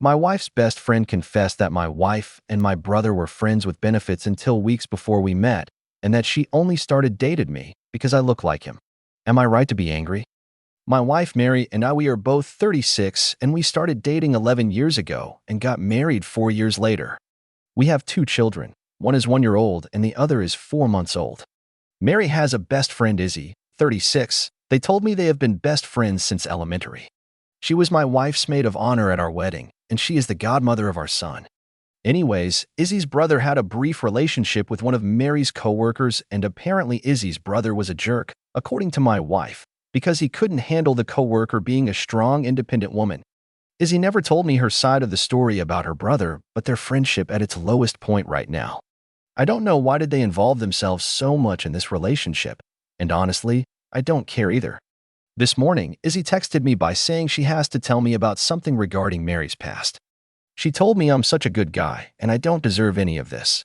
My wife's best friend confessed that my wife and my brother were friends with benefits until weeks before we met, and that she only started dating me because I look like him. Am I right to be angry? My wife Mary and we are both 36, and we started dating 11 years ago and got married 4 years later. We have 2 children. One is 1 year old and the other is 4 months old. Mary has a best friend, Izzy, 36. They told me they have been best friends since elementary. She was my wife's maid of honor at our wedding, and she is the godmother of our son. Anyways, Izzy's brother had a brief relationship with one of Mary's coworkers, and apparently Izzy's brother was a jerk, according to my wife, because he couldn't handle the coworker being a strong, independent woman. Izzy never told me her side of the story about her brother, but their friendship at its lowest point right now. I don't know why did they involve themselves so much in this relationship, and honestly, I don't care either. This morning, Izzy texted me by saying she has to tell me about something regarding Mary's past. She told me I'm such a good guy, and I don't deserve any of this.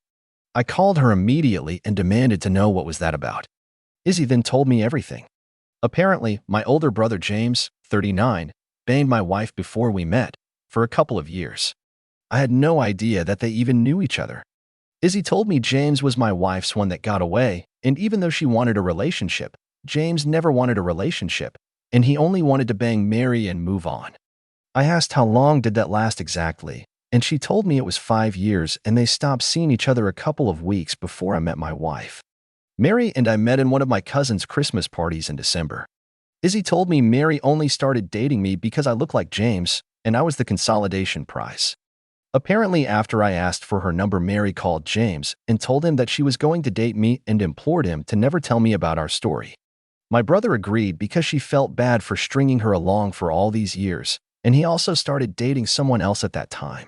I called her immediately and demanded to know what was that about. Izzy then told me everything. Apparently, my older brother James, 39, banged my wife before we met, for a couple of years. I had no idea that they even knew each other. Izzy told me James was my wife's one that got away, and even though she wanted a relationship, James never wanted a relationship, and he only wanted to bang Mary and move on. I asked how long did that last exactly, and she told me it was 5 years and they stopped seeing each other a couple of weeks before I met my wife. Mary and I met in one of my cousin's Christmas parties in December. Izzy told me Mary only started dating me because I look like James, and I was the consolidation prize. Apparently, after I asked for her number, Mary called James and told him that she was going to date me and implored him to never tell me about our story. My brother agreed because she felt bad for stringing her along for all these years, and he also started dating someone else at that time.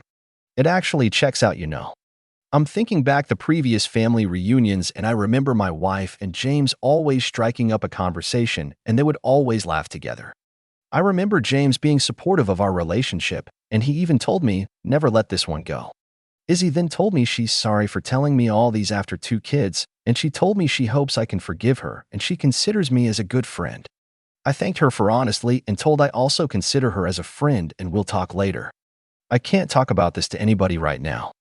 It actually checks out, you know. I'm thinking back the previous family reunions, and I remember my wife and James always striking up a conversation, and they would always laugh together. I remember James being supportive of our relationship, and he even told me, never let this one go. Izzy then told me she's sorry for telling me all these after 2 kids, and she told me she hopes I can forgive her and she considers me as a good friend. I thanked her for honestly and told I also consider her as a friend and we'll talk later. I can't talk about this to anybody right now.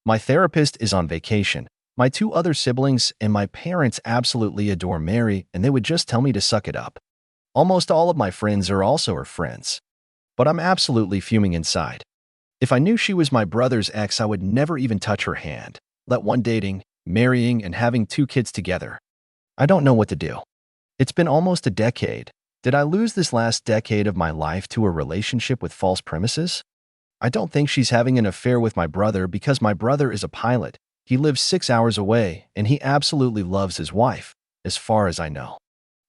My therapist is on vacation. My 2 other siblings and my parents absolutely adore Mary, and they would just tell me to suck it up. Almost all of my friends are also her friends. But I'm absolutely fuming inside. If I knew she was my brother's ex, I would never even touch her hand, let one dating, marrying, and having 2 kids together. I don't know what to do. It's been almost a decade. Did I lose this last decade of my life to a relationship with false premises? I don't think she's having an affair with my brother because my brother is a pilot. He lives 6 hours away, and he absolutely loves his wife, as far as I know.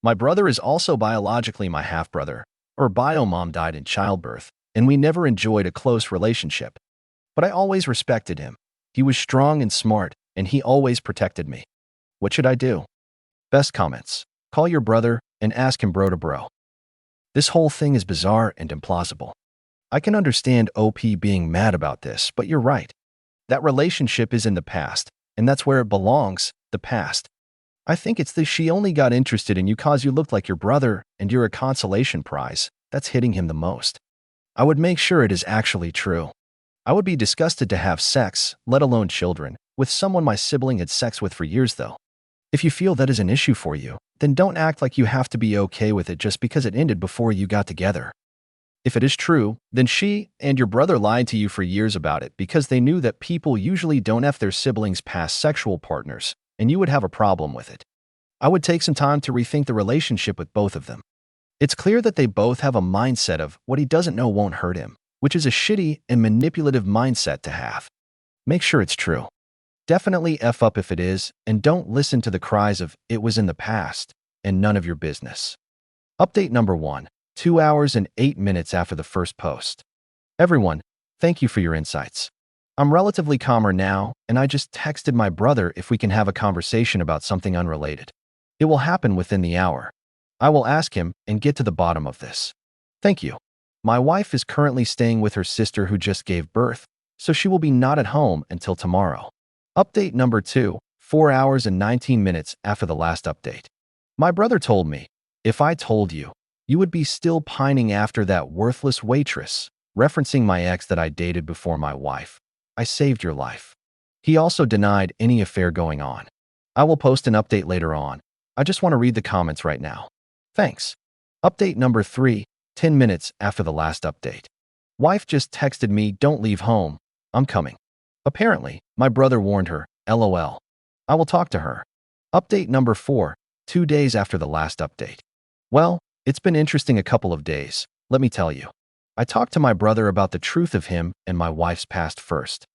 My brother is also biologically my half-brother. Her bio mom died in childbirth, and we never enjoyed a close relationship. But I always respected him. He was strong and smart, and he always protected me. What should I do? Best comments. Call your brother and ask him bro to bro. This whole thing is bizarre and implausible. I can understand OP being mad about this, but you're right. That relationship is in the past, and that's where it belongs, the past. I think it's that she only got interested in you cause you looked like your brother and you're a consolation prize. That's hitting him the most. I would make sure it is actually true. I would be disgusted to have sex, let alone children, with someone my sibling had sex with for years though. If you feel that is an issue for you, then don't act like you have to be okay with it just because it ended before you got together. If it is true, then she and your brother lied to you for years about it because they knew that people usually don't F their siblings' past sexual partners, and you would have a problem with it. I would take some time to rethink the relationship with both of them. It's clear that they both have a mindset of what he doesn't know won't hurt him, which is a shitty and manipulative mindset to have. Make sure it's true. Definitely F up if it is, and don't listen to the cries of "it was in the past" and "none of your business." Update number 1, 2 hours and 8 minutes after the first post. Everyone, thank you for your insights. I'm relatively calmer now, and I just texted my brother if we can have a conversation about something unrelated. It will happen within the hour. I will ask him and get to the bottom of this. Thank you. My wife is currently staying with her sister who just gave birth, so she will be not at home until tomorrow. Update number 2, 4 hours and 19 minutes after the last update. My brother told me, if I told you, you would be still pining after that worthless waitress, referencing my ex that I dated before my wife. I saved your life. He also denied any affair going on. I will post an update later on. I just want to read the comments right now. Thanks. Update number 3, 10 minutes after the last update. Wife just texted me, don't leave home. I'm coming. Apparently, my brother warned her, LOL. I will talk to her. Update number 4, 2 days after the last update. Well, it's been interesting a couple of days, let me tell you. I talked to my brother about the truth of him and my wife's past first.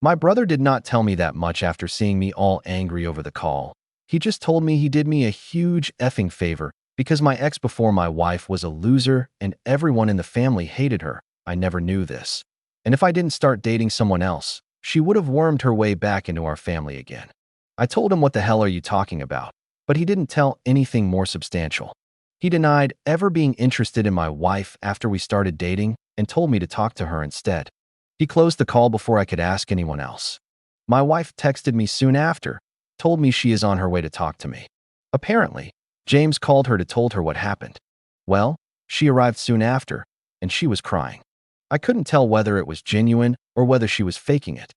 My brother did not tell me that much after seeing me all angry over the call. He just told me he did me a huge effing favor because my ex before my wife was a loser and everyone in the family hated her. I never knew this. And if I didn't start dating someone else, she would have wormed her way back into our family again. I told him, what the hell are you talking about? But he didn't tell anything more substantial. He denied ever being interested in my wife after we started dating and told me to talk to her instead. He closed the call before I could ask anyone else. My wife texted me soon after, told me she is on her way to talk to me. Apparently, James called her to told her what happened. Well, she arrived soon after, and she was crying. I couldn't tell whether it was genuine or whether she was faking it.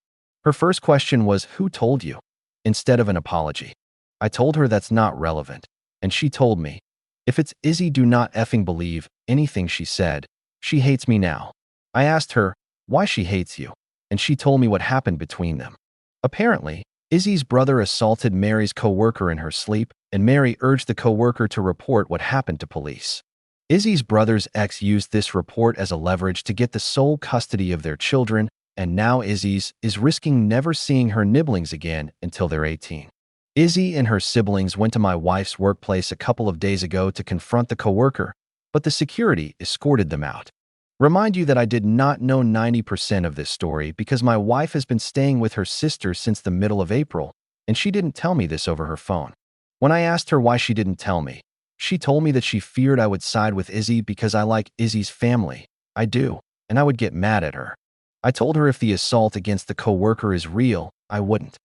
Her first question was, who told you? Instead of an apology. I told her that's not relevant, and she told me, if it's Izzy, do not effing believe anything she said. She hates me now. I asked her why she hates you, and she told me what happened between them. Apparently, Izzy's brother assaulted Mary's coworker in her sleep, and Mary urged the coworker to report what happened to police. Izzy's brother's ex used this report as a leverage to get the sole custody of their children, and now Izzy's is risking never seeing her nibblings again until they're 18. Izzy and her siblings went to my wife's workplace a couple of days ago to confront the coworker, but the security escorted them out. Remind you that I did not know 90% of this story because my wife has been staying with her sister since the middle of April, and she didn't tell me this over her phone. When I asked her why she didn't tell me, she told me that she feared I would side with Izzy because I like Izzy's family. I do, and I would get mad at her. I told her if the assault against the coworker is real, I wouldn't.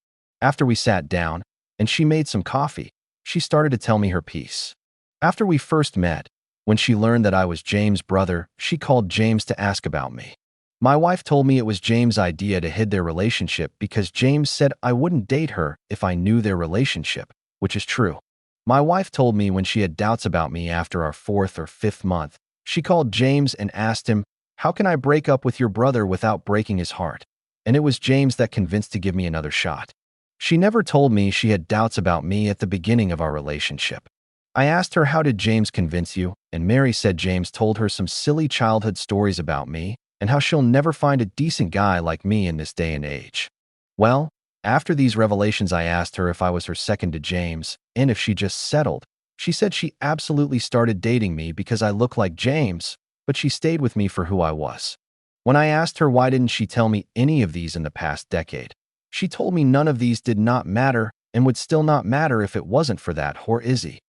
After we sat down, and she made some coffee, she started to tell me her piece. After we first met, when she learned that I was James' brother, she called James to ask about me. My wife told me it was James' idea to hide their relationship because James said I wouldn't date her if I knew their relationship, which is true. My wife told me when she had doubts about me after our 4th or 5th month, she called James and asked him, how can I break up with your brother without breaking his heart? And it was James that convinced to give me another shot. She never told me she had doubts about me at the beginning of our relationship. I asked her, how did James convince you? And Mary said James told her some silly childhood stories about me and how she'll never find a decent guy like me in this day and age. Well, after these revelations, I asked her if I was her second to James and if she just settled. She said she absolutely started dating me because I look like James, but she stayed with me for who I was. When I asked her why didn't she tell me any of these in the past decade, she told me none of these did not matter and would still not matter if it wasn't for that whore Izzy.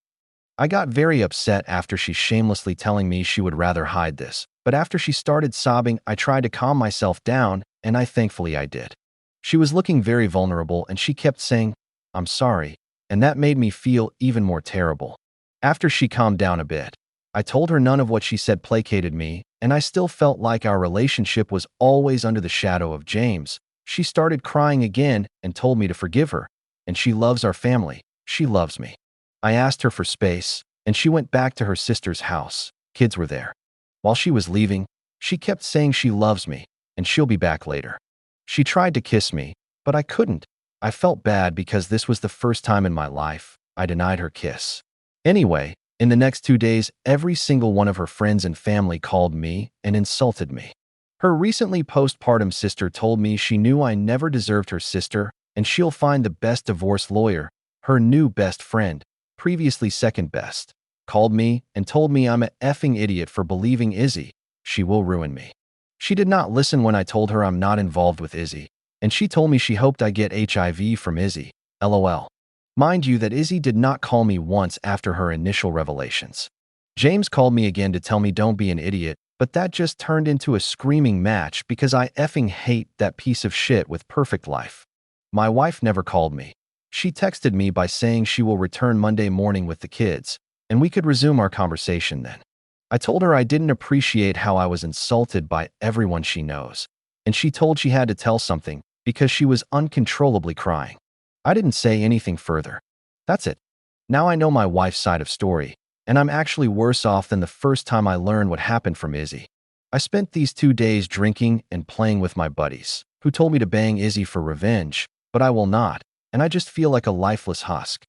I got very upset after she shamelessly telling me she would rather hide this, but after she started sobbing, I tried to calm myself down, and thankfully I did. She was looking very vulnerable and she kept saying, I'm sorry, and that made me feel even more terrible. After she calmed down a bit, I told her none of what she said placated me, and I still felt like our relationship was always under the shadow of James. She started crying again and told me to forgive her, and she loves our family. She loves me. I asked her for space, and she went back to her sister's house. Kids were there. While she was leaving, she kept saying she loves me, and she'll be back later. She tried to kiss me, but I couldn't. I felt bad because this was the first time in my life I denied her kiss. Anyway, in the next 2 days, every single one of her friends and family called me and insulted me. Her recently postpartum sister told me she knew I never deserved her sister, and she'll find the best divorce lawyer. Her new best friend, previously second best, called me and told me I'm an effing idiot for believing Izzy. She will ruin me. She did not listen when I told her I'm not involved with Izzy, and she told me she hoped I get HIV from Izzy. LOL. Mind you that Izzy did not call me once after her initial revelations. James called me again to tell me don't be an idiot, but that just turned into a screaming match because I effing hate that piece of shit with perfect life. My wife never called me. She texted me by saying she will return Monday morning with the kids, and we could resume our conversation then. I told her I didn't appreciate how I was insulted by everyone she knows, and she told she had to tell something because she was uncontrollably crying. I didn't say anything further. That's it. Now I know my wife's side of story, and I'm actually worse off than the first time I learned what happened from Izzy. I spent these 2 days drinking and playing with my buddies, who told me to bang Izzy for revenge, but I will not, and I just feel like a lifeless husk.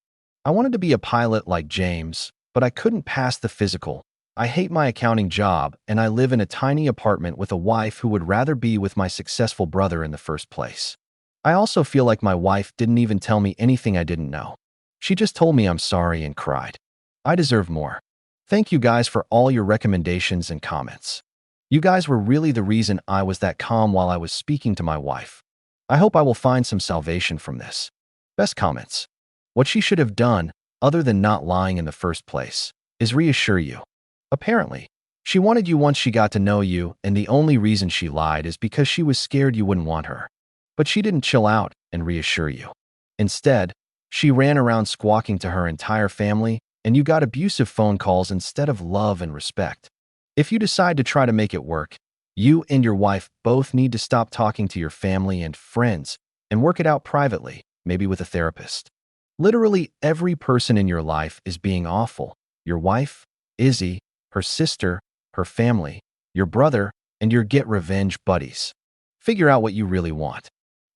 I wanted to be a pilot like James, but I couldn't pass the physical. I hate my accounting job, and I live in a tiny apartment with a wife who would rather be with my successful brother in the first place. I also feel like my wife didn't even tell me anything I didn't know. She just told me I'm sorry and cried. I deserve more. Thank you guys for all your recommendations and comments. You guys were really the reason I was that calm while I was speaking to my wife. I hope I will find some salvation from this. Best comments. What she should have done, other than not lying in the first place, is reassure you. Apparently, she wanted you once she got to know you, and the only reason she lied is because she was scared you wouldn't want her. But she didn't chill out and reassure you. Instead, she ran around squawking to her entire family, and you got abusive phone calls instead of love and respect. If you decide to try to make it work, you and your wife both need to stop talking to your family and friends and work it out privately, maybe with a therapist. Literally every person in your life is being awful. Your wife, Izzy, her sister, her family, your brother, and your get-revenge buddies. Figure out what you really want.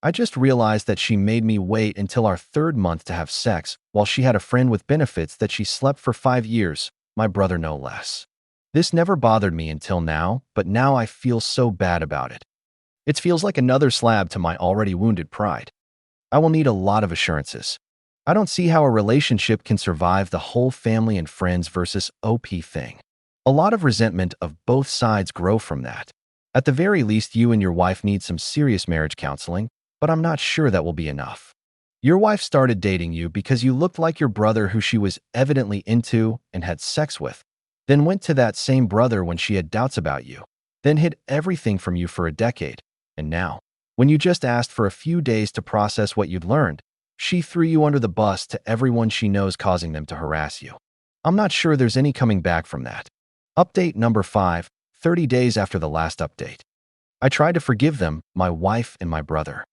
I just realized that she made me wait until our 3rd month to have sex while she had a friend with benefits that she slept for 5 years, my brother no less. This never bothered me until now, but now I feel so bad about it. It feels like another slab to my already wounded pride. I will need a lot of assurances. I don't see how a relationship can survive the whole family and friends versus OP thing. A lot of resentment of both sides grow from that. At the very least, you and your wife need some serious marriage counseling, but I'm not sure that will be enough. Your wife started dating you because you looked like your brother who she was evidently into and had sex with, then went to that same brother when she had doubts about you, then hid everything from you for a decade, and now, when you just asked for a few days to process what you'd learned, she threw you under the bus to everyone she knows, causing them to harass you. I'm not sure there's any coming back from that. Update number 5, 30 days after the last update. I tried to forgive them, my wife and my brother.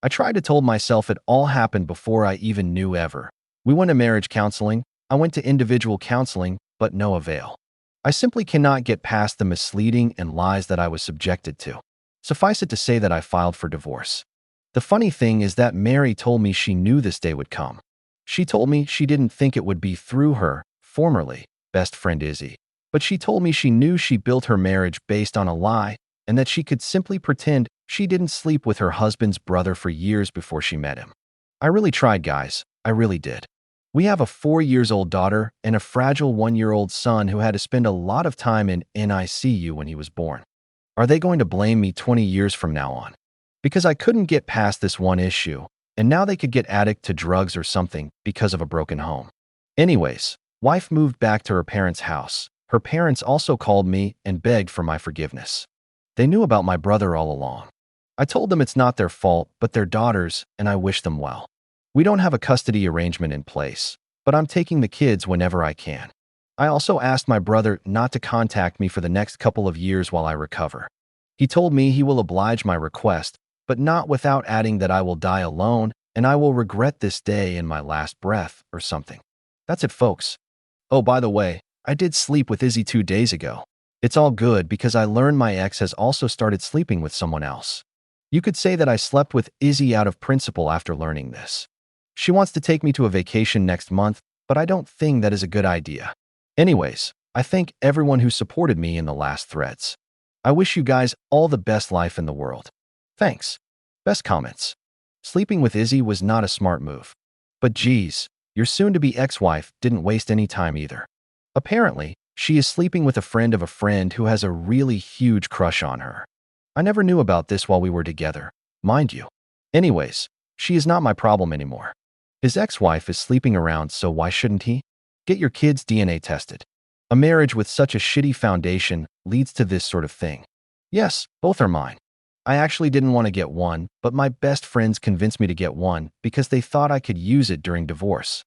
I tried to told myself it all happened before I even knew ever. We went to marriage counseling, I went to individual counseling, but no avail. I simply cannot get past the misleading and lies that I was subjected to. Suffice it to say that I filed for divorce. The funny thing is that Mary told me she knew this day would come. She told me she didn't think it would be through her, formerly, best friend Izzy, but she told me she knew she built her marriage based on a lie and that she could simply pretend she didn't sleep with her husband's brother for years before she met him. I really tried, guys. I really did. We have a 4-year-old daughter and a fragile 1-year-old son who had to spend a lot of time in NICU when he was born. Are they going to blame me 20 years from now on? Because I couldn't get past this one issue, and now they could get addict to drugs or something because of a broken home. Anyways, wife moved back to her parents' house. Her parents also called me and begged for my forgiveness. They knew about my brother all along. I told them it's not their fault, but their daughters, and I wish them well. We don't have a custody arrangement in place, but I'm taking the kids whenever I can. I also asked my brother not to contact me for the next couple of years while I recover. He told me he will oblige my request, but not without adding that I will die alone and I will regret this day in my last breath or something. That's it, folks. Oh, by the way, I did sleep with Izzy 2 days ago. It's all good because I learned my ex has also started sleeping with someone else. You could say that I slept with Izzy out of principle after learning this. She wants to take me to a vacation next month, but I don't think that is a good idea. Anyways, I thank everyone who supported me in the last threads. I wish you guys all the best life in the world. Thanks. Best comments. Sleeping with Izzy was not a smart move. But geez, your soon-to-be ex-wife didn't waste any time either. Apparently, she is sleeping with a friend of a friend who has a really huge crush on her. I never knew about this while we were together, mind you. Anyways, she is not my problem anymore. His ex-wife is sleeping around, so why shouldn't he? Get your kids' DNA tested. A marriage with such a shitty foundation leads to this sort of thing. Yes, both are mine. I actually didn't want to get one, but my best friends convinced me to get one because they thought I could use it during divorce.